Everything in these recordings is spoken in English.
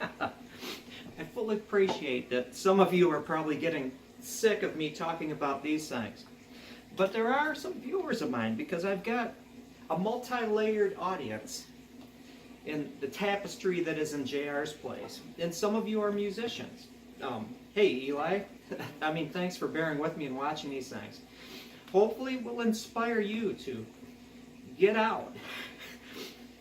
I fully appreciate that some of you are probably getting sick of me talking about these things. But there are some viewers of mine because I've got a multi-layered audience in the tapestry that is in JR's place. And some of you are musicians. Hey, Eli, I mean, thanks for bearing with me and watching these things. Hopefully it will inspire you to get out,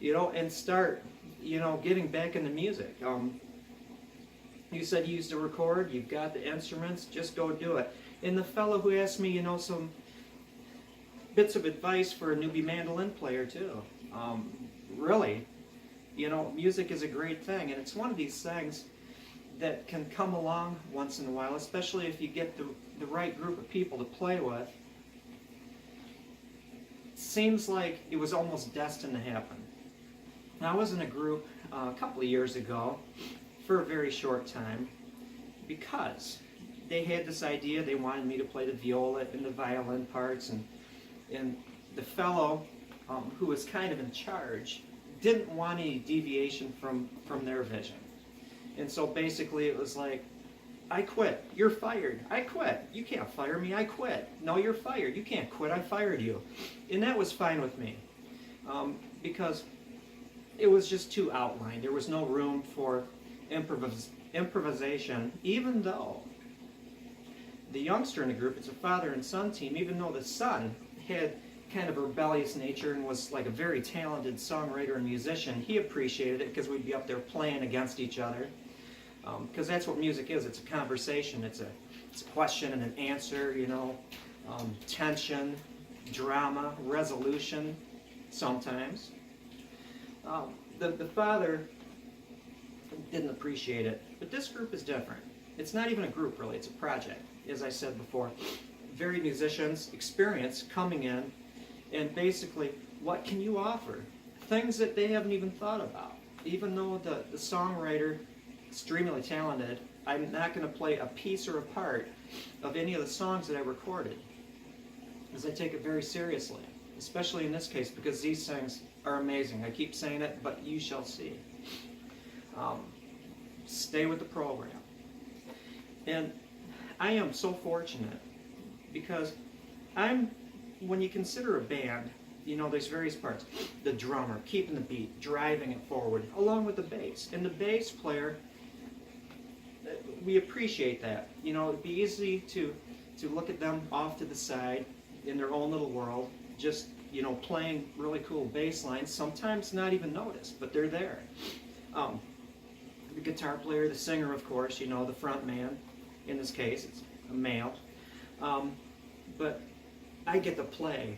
and start, getting back into music. You said you used to record, you've got the instruments, just go do it. And the fellow who asked me, some bits of advice for a newbie mandolin player too. Really, music is a great thing, and it's one of these things that can come along once in a while, especially if you get the right group of people to play with. It seems like it was almost destined to happen. Now, I was in a group a couple of years ago for a very short time because they had this idea. They wanted me to play the viola and the violin parts, and the fellow who was kind of in charge didn't want any deviation from their vision. And so basically it was like, I quit. You're fired. I quit. You can't fire me. I quit. No, you're fired. You can't quit. I fired you. And that was fine with me because it was just too outlined. There was no room for improvisation, even though the youngster in the group, it's a father and son team, even though the son had kind of a rebellious nature and was like a very talented songwriter and musician, he appreciated it because we'd be up there playing against each other. Because that's what music is. It's a conversation. It's a question and an answer, tension, drama, resolution, sometimes. The father didn't appreciate it, but this group is different. It's not even a group, really. It's a project, as I said before. Varied musicians, experience coming in, and basically, what can you offer? Things that they haven't even thought about. Even though the songwriter, extremely talented, I'm not going to play a piece or a part of any of the songs that I recorded, because I take it very seriously, especially in this case, because these things are amazing. I keep saying it, but you shall see. Stay with the program. And I am so fortunate because when you consider a band, there's various parts. The drummer, keeping the beat, driving it forward, along with the bass. And the bass player, we appreciate that. It'd be easy to look at them off to the side in their own little world, just, playing really cool bass lines, sometimes not even noticed, but they're there. The guitar player, the singer, of course, the front man, in this case, it's a male. But I get to play.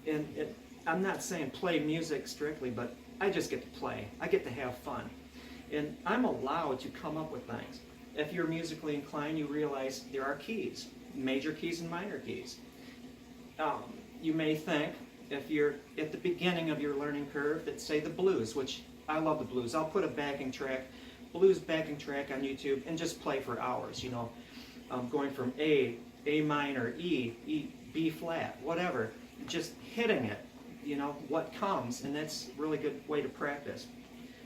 And I'm not saying play music strictly, but I just get to play. I get to have fun. And I'm allowed to come up with things. If you're musically inclined, you realize there are keys, major keys and minor keys. You may think, if you're at the beginning of your learning curve, that say the blues, which I love the blues. I'll put a backing track, blues backing track on YouTube and just play for hours, going from A minor, E, B flat, whatever, just hitting it, what comes, and that's a really good way to practice.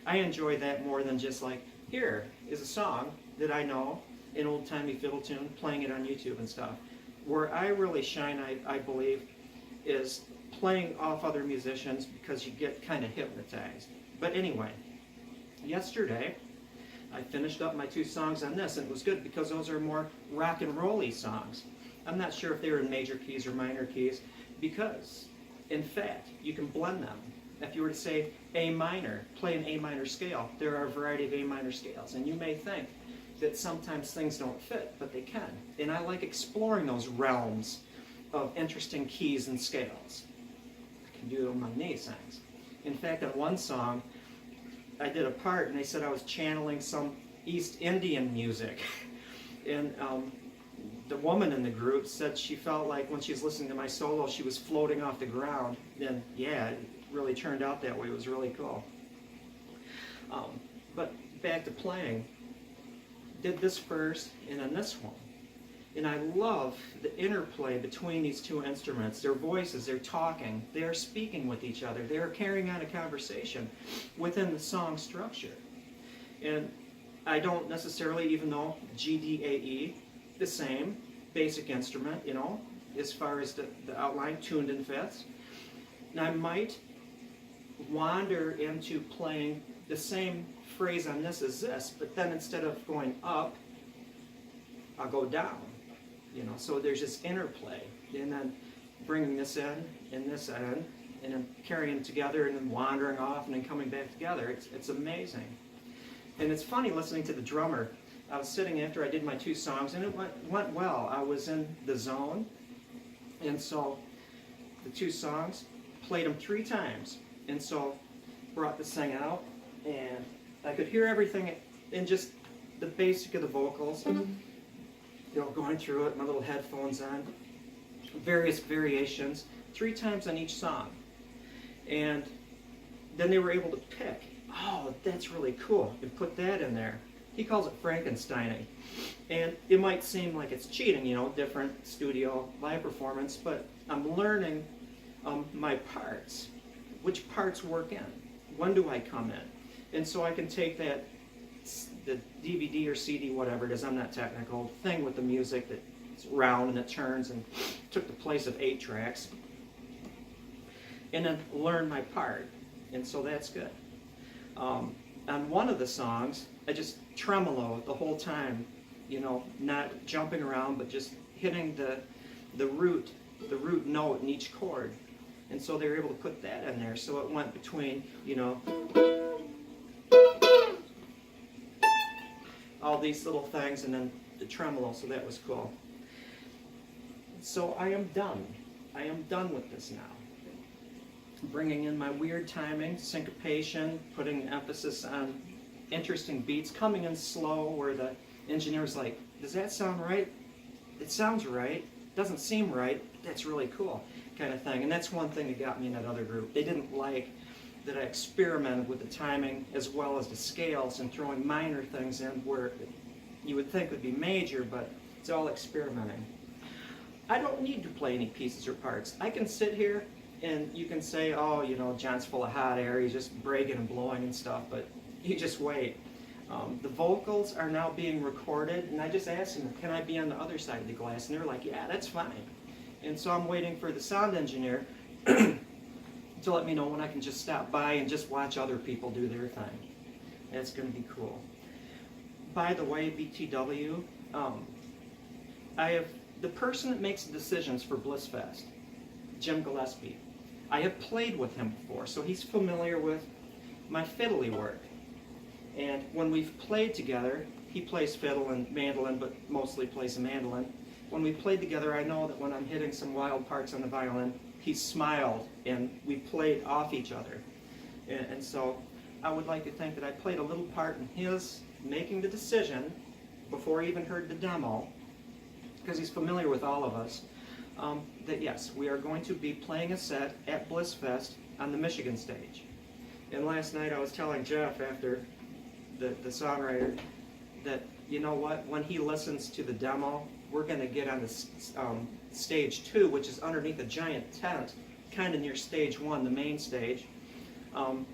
I enjoy that more than just like, here is a song that I know, an old-timey fiddle tune, playing it on YouTube and stuff. Where I really shine, I believe, is playing off other musicians because you get kind of hypnotized. But anyway, yesterday I finished up my 2 songs on this, and it was good because those are more rock and roll-y songs. I'm not sure if they were in major keys or minor keys because, in fact, you can blend them. If you were to say A minor, play an A minor scale, there are a variety of A minor scales, and you may think that sometimes things don't fit, but they can. And I like exploring those realms of interesting keys and scales. I can do them on these things. In fact, on one song, I did a part, and they said I was channeling some East Indian music. And the woman in the group said she felt like when she was listening to my solo, she was floating off the ground. And yeah, it really turned out that way. It was really cool. But back to playing. Did this first, and then this one. And I love the interplay between these 2 instruments. Their voices, they're talking, they're speaking with each other, they're carrying on a conversation within the song structure. And I don't necessarily even know GDAE, the same basic instrument, you know, as far as the outline, tuned in fifths. And I might wander into playing the same phrase on this as this, but then instead of going up, I'll go down, you know, so there's this interplay, and then bringing this in and this in, and then carrying them together and then wandering off and then coming back together. It's amazing. And it's funny listening to the drummer. I was sitting after I did my 2 songs, and it went well. I was in the zone, and so the 2 songs, played them 3 times, and so brought this thing out, and I could hear everything in just the basic of the vocals, you know, going through it, my little headphones on, various variations, 3 times on each song. And then they were able to pick, oh, that's really cool, and put that in there. He calls it Frankensteining. And it might seem like it's cheating, you know, different studio live performance, but I'm learning my parts. Which parts work in? When do I come in? And so I can take that, the DVD or CD, whatever it is, I'm not technical, thing with the music that's round and it turns and took the place of 8 tracks, and then learn my part. And so that's good. On one of the songs, I just tremolo the whole time, you know, not jumping around, but just hitting the root note in each chord. And so they were able to put that in there, so it went between, you know, all these little things, and then the tremolo, so that was cool. So I am done. I am done with this now. Bringing in my weird timing, syncopation, putting emphasis on interesting beats, coming in slow where the engineer's like, does that sound right? It sounds right. Doesn't seem right. That's really cool, kind of thing. And that's one thing that got me in that other group. They didn't like that I experimented with the timing as well as the scales and throwing minor things in where you would think would be major, but it's all experimenting. I don't need to play any pieces or parts. I can sit here and you can say, oh, you know, John's full of hot air, he's just breaking and blowing and stuff, but you just wait. The vocals are now being recorded, and I just asked them, can I be on the other side of the glass? And they're like, yeah, that's fine. And so I'm waiting for the sound engineer to let me know when I can just stop by and just watch other people do their thing. That's going to be cool. By the way, BTW, I have the person that makes the decisions for BlissFest, Jim Gillespie. I have played with him before, so he's familiar with my fiddly work. And when we've played together, he plays fiddle and mandolin, but mostly plays the mandolin. When we played together, I know that when I'm hitting some wild parts on the violin, he smiled, and we played off each other. And so I would like to think that I played a little part in his making the decision before I even heard the demo, because he's familiar with all of us, that yes, we are going to be playing a set at BlissFest on the Michigan stage. And last night I was telling Jeff, after the songwriter, that, you know what, when he listens to the demo, we're going to get on the stage 2, which is underneath a giant tent, kind of near stage 1, the main stage.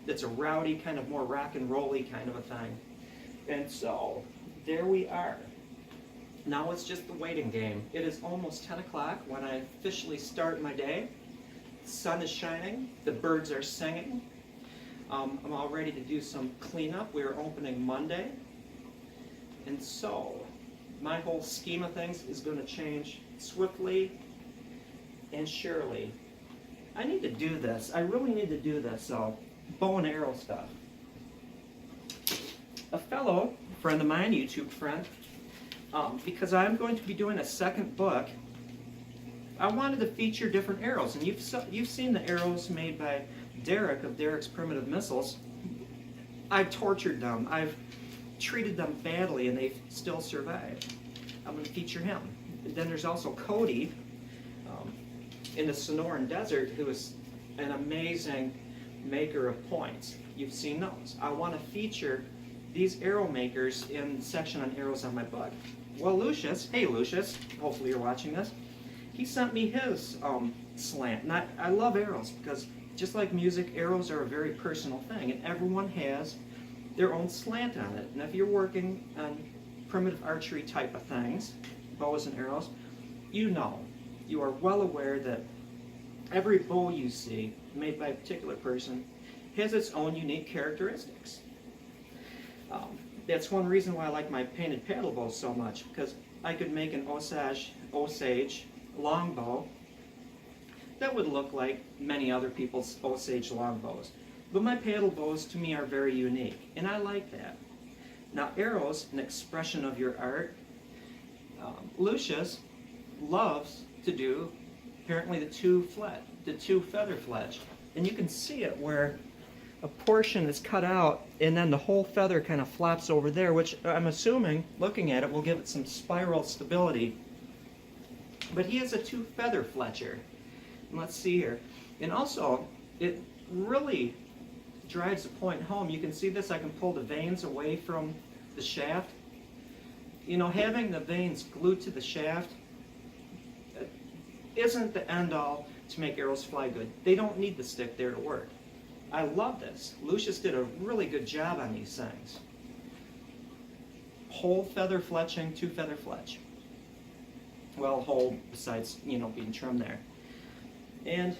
It's a rowdy, kind of more rock and roll-y kind of a thing. And so, there we are. Now it's just the waiting game. It is almost 10 o'clock when I officially start my day. The sun is shining, the birds are singing. I'm all ready to do some cleanup. We're opening Monday. And so, my whole scheme of things is going to change swiftly and surely. I need to do this. I really need to do this. So, bow and arrow stuff. A fellow friend of mine, YouTube friend, because I'm going to be doing a second book, I wanted to feature different arrows. And you've seen the arrows made by Derek of Derek's Primitive Missiles. I've tortured them. I've treated them badly, and they've still survived. I'm going to feature him. And then there's also Cody in the Sonoran Desert, who is an amazing maker of points. You've seen those. I want to feature these arrow makers in the section on arrows on my book. Well, Lucius, hey Lucius, hopefully you're watching this, he sent me his slant. And I love arrows because just like music, arrows are a very personal thing, and everyone has their own slant on it. And if you're working on primitive archery type of things, bows and arrows, you are well aware that every bow you see made by a particular person has its own unique characteristics. That's one reason why I like my painted paddle bows so much, because I could make an Osage longbow that would look like many other people's Osage longbows. But my paddle bows to me are very unique, and I like that. Now arrows, an expression of your art. Lucius loves to do apparently the two feather fletch, and you can see it where a portion is cut out and then the whole feather kind of flops over there, which I'm assuming, looking at it, will give it some spiral stability. But he is a two feather fletcher. And let's see here. And also, it really drives the point home. You can see this, I can pull the vanes away from the shaft. You know, having the vanes glued to the shaft isn't the end all to make arrows fly good. They don't need the stick there to work. I love this. Lucius did a really good job on these things. Whole feather fletching, two feather fletch. Well, whole besides, you know, being trimmed there. And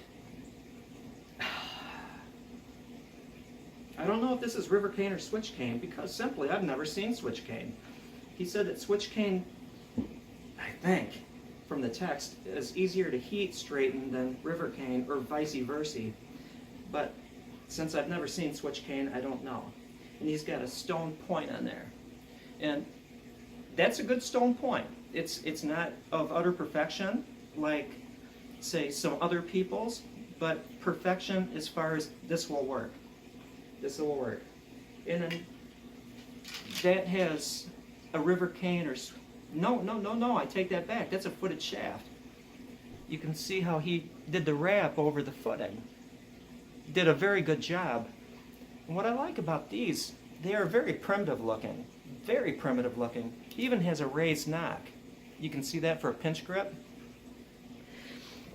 I don't know if this is river cane or switch cane, because simply I've never seen switch cane. He said that switch cane, I think, from the text, is easier to heat straighten than river cane, or vice versa. But since I've never seen switch cane, I don't know. And he's got a stone point on there. And that's a good stone point. It's not of utter perfection like, say, some other people's, but perfection as far as this will work. This will work. And then that has a river cane or... No, I take that back. That's a footed shaft. You can see how he did the wrap over the footing. Did a very good job. And what I like about these, they are very primitive looking. Very primitive looking. He even has a raised knock. You can see that for a pinch grip.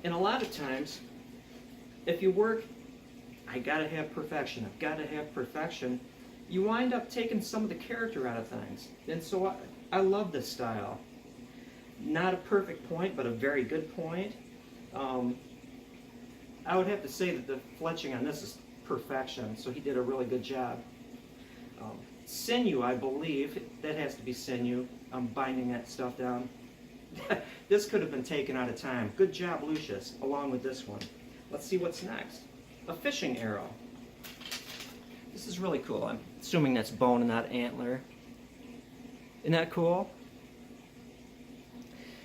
And a lot of times, if you work, I gotta have perfection, I've gotta have perfection, you wind up taking some of the character out of things. And so I love this style. Not a perfect point, but a very good point. I would have to say that the fletching on this is perfection, so he did a really good job. Sinew, I believe, that has to be sinew. I'm binding that stuff down. This could have been taken out of time. Good job, Lucius, along with this one. Let's see what's next. A fishing arrow. This is really cool. I'm assuming that's bone and not antler. Isn't that cool?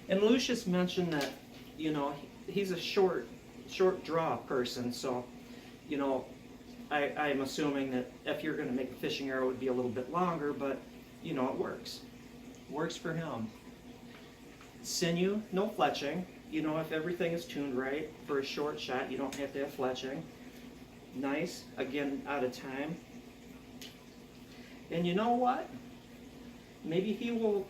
And Lucius mentioned that, you know, he's a short draw person, so, you know, I'm assuming that if you're going to make a fishing arrow, it would be a little bit longer, but, you know, it works. Works for him. Sinew, no fletching. You know, if everything is tuned right for a short shot, you don't have to have fletching. Nice. Again, out of time. And you know what? Maybe he will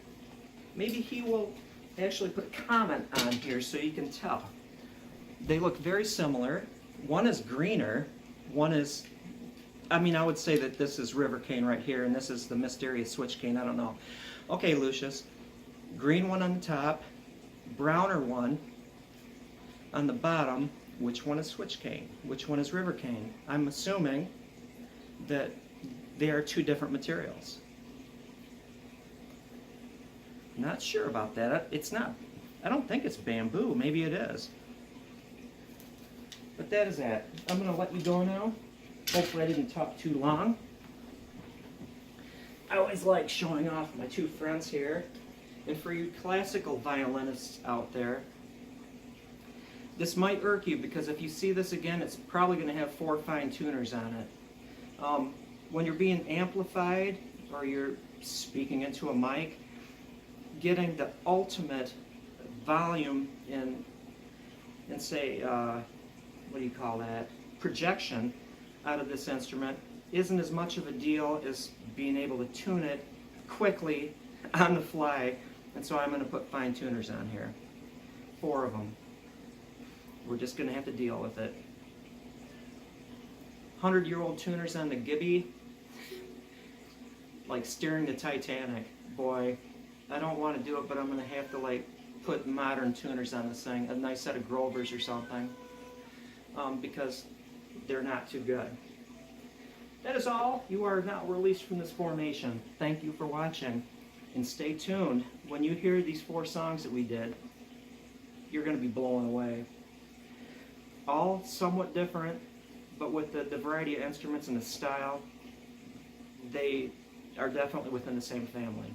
actually put a comment on here so you can tell. They look very similar. One is greener. One is, I mean, I would say that this is river cane right here, and this is the mysterious switch cane. I don't know. Okay, Lucius. Green one on the top, browner one on the bottom. Which one is switch cane? Which one is river cane? I'm assuming that they are two different materials. Not sure about that. It's not. I don't think it's bamboo. Maybe it is. But that is that. I'm going to let you go now. Hopefully I didn't talk too long. I always like showing off my two friends here. And for you classical violinists out there, this might irk you, because if you see this again, it's probably going to have 4 fine tuners on it. When you're being amplified or you're speaking into a mic, getting the ultimate volume and say, what do you call that, projection out of this instrument isn't as much of a deal as being able to tune it quickly on the fly. And so I'm going to put fine tuners on here. 4 of them. We're just going to have to deal with it. 100-year-old tuners on the Gibby. like steering the Titanic. Boy, I don't want to do it, but I'm going to have to like put modern tuners on this thing, a nice set of Grovers or something, because they're not too good. That is all. You are now released from this formation. Thank you for watching, and stay tuned. When you hear these 4 songs that we did, you're going to be blown away. All somewhat different, but with the variety of instruments and the style, they are definitely within the same family.